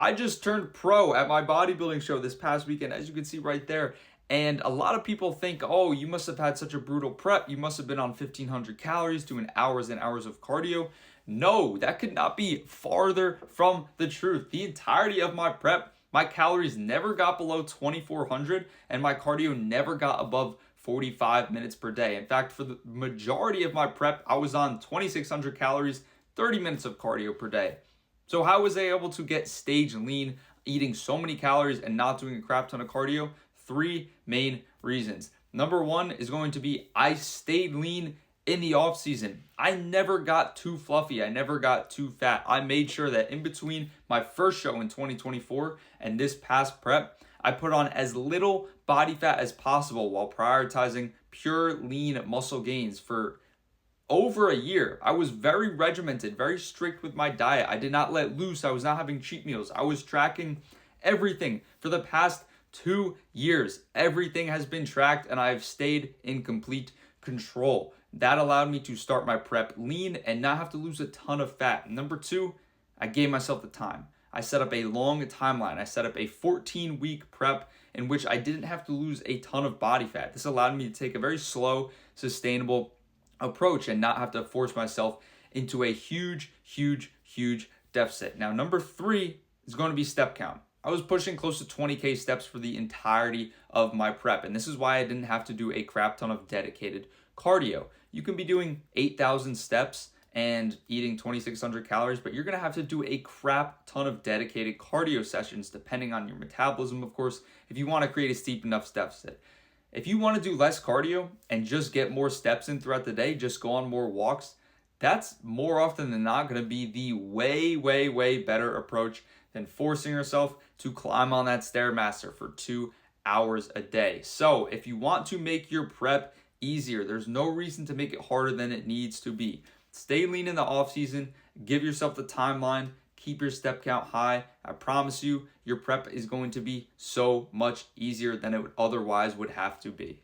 I just turned pro at my bodybuilding show this past weekend, as you can see right there. And a lot of people think, oh, you must have had such a brutal prep. You must have been on 1,500 calories, doing hours and hours of cardio. No, that could not be farther from the truth. The entirety of my prep, my calories never got below 2,400, and my cardio never got above 45 minutes per day. In fact, for the majority of my prep, I was on 2,600 calories, 30 minutes of cardio per day. So how was I able to get stage lean, eating so many calories and not doing a crap ton of cardio? Three main reasons. Number one is going to be I stayed lean in the off season. I never got too fluffy. I never got too fat. I made sure that in between my first show in 2024 and this past prep, I put on as little body fat as possible while prioritizing pure lean muscle gains for over a year. I was very regimented, very strict with my diet. I did not let loose. I was not having cheat meals. I was tracking everything for the past 2 years. Everything has been tracked and I've stayed in complete control. That allowed me to start my prep lean and not have to lose a ton of fat. Number two, I gave myself the time. I set up a long timeline. I set up a 14-week prep in which I didn't have to lose a ton of body fat. This allowed me to take a very slow, sustainable approach and not have to force myself into a huge deficit. Now, number three is going to be step count. I was pushing close to 20K steps for the entirety of my prep, and this is why I didn't have to do a crap ton of dedicated cardio. You can be doing 8,000 steps and eating 2,600 calories, but you're going to have to do a crap ton of dedicated cardio sessions depending on your metabolism, of course, if you want to create a steep enough deficit. If you want to do less cardio and just get more steps in throughout the day, just go on more walks, that's more often than not going to be the way better approach than forcing yourself to climb on that Stairmaster for 2 hours a day. So if you want to make your prep easier, there's no reason to make it harder than it needs to be. Stay lean in the off season, give yourself the timeline, keep your step count high. I promise you, your prep is going to be so much easier than it otherwise would have to be.